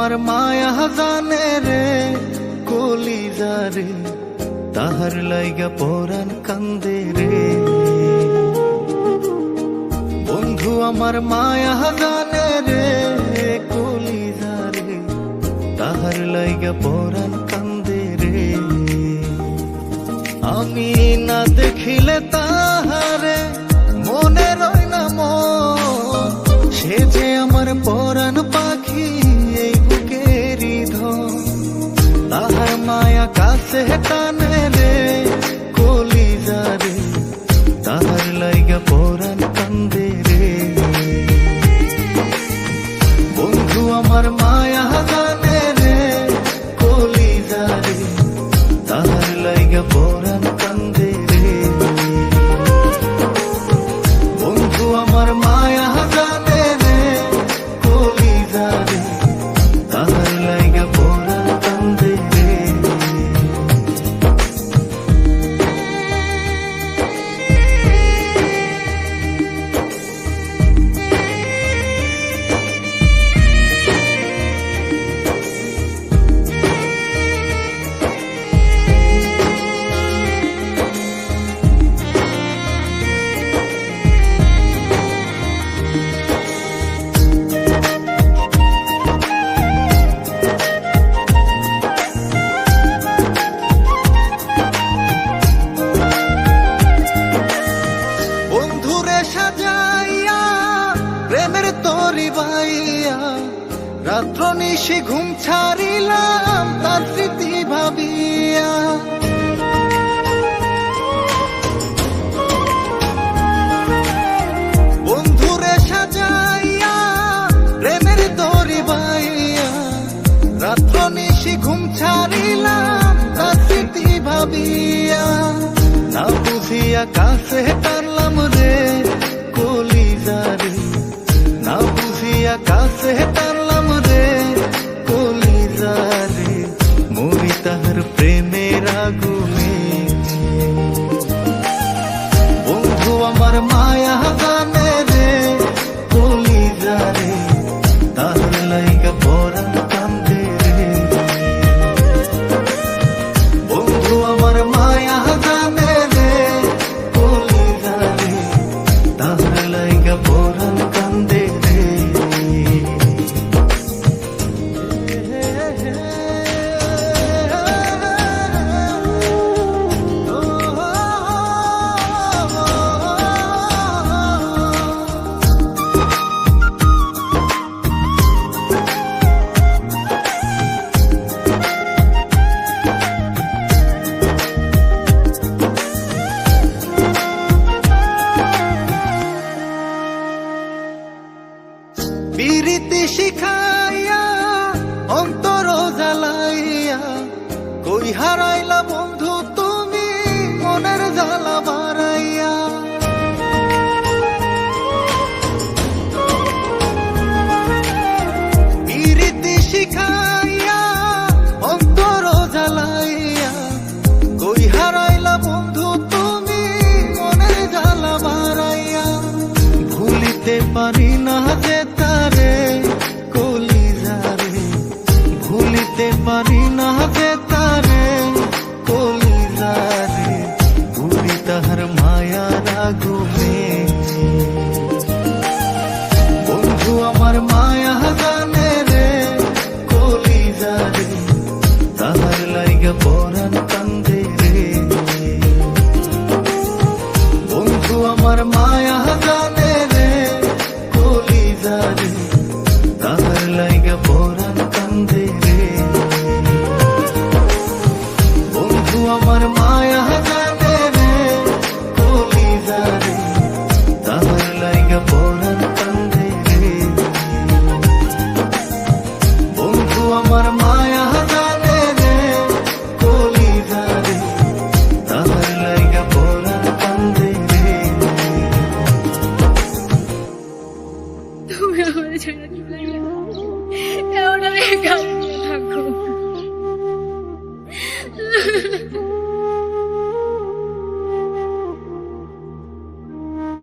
আমার মায়া জানে রে কলিজা রে, তাহার লাইগা পরাণ কান্দে রে। বন্ধু আমার মায়া জানে রে কলিজা রে, তাহার লাইগা পরাণ কান্দে রে। আমি না দেখিলে তাহারে মনে রয় না মন, সে যে আমার পরাণ পাখি এই বুকেরই ধন। তাহার মায়া কাছে টানে রে কলিজা রে, তাহার লাইগা পরাণ কান্দে রে। বন্ধু আমার মায়া জানে রে কলিজা রে, তাহার লাইগা পরাণ কান্দে রে। বন্ধু আমার মায়া জানে রে কলিজা রে, তাহার লাইগা পরাণ কান্দে রে। সাজাইয়া প্রেমের তরি বাইয়া, রাত্র নিশি ঘুম ছাড়িলাম তার স্মৃতি ভাবিয়া। বন্ধুরে সাজাইয়া প্রেমের তরি বাইয়া, রাত্র নিশি ঘুম ছাড়িলাম তার স্মৃতি ভাবিয়া। না বুঝিয়া কাছে টানলাম রে কলিজা রে, না বুঝিয়া কাছে টানলাম রে কলিজা রে। মরি তাহার প্রেমের আগুনে। বন্ধু আমার মায়া জানে রে কলিজা রে, তাহার লাইগা পরাণ কান্দে রে। বন্ধু আমার মায়া জানে রে কলিজা রে, তাহার লাইগা পরাণ কান্দে রে। পিরিতি শিখাইয়া অন্তর জ্বালাইয়া, কই হারাইলা বন্ধু তুমি মনের জ্বালা বাড়াইয়া। পিরিতি শিখাইয়া অন্তর জ্বালাইয়া, কই হারাইলা বন্ধু তুমি মনের জ্বালা বাড়াইয়া। ভুলিতে পারি না যে তারে কলিজা রে, ভুলিতে পারি না যে তারে কলিজা রে। ভুলি তাহার মায়ার আগুনে। বন্ধু আমার মায়া জানে রে কলিজা রে, তাহার লাইগা পরাণ কান্দে রে। বন্ধু আমার মায়া জানে রে কলিজা রে, তাহার লাইগা পরাণ কান্দে রে। বন্ধু আমার মায়া জানে রে কলিজা রে, তাহার লাইগা পরাণ কান্দে রে। বন্ধু আমার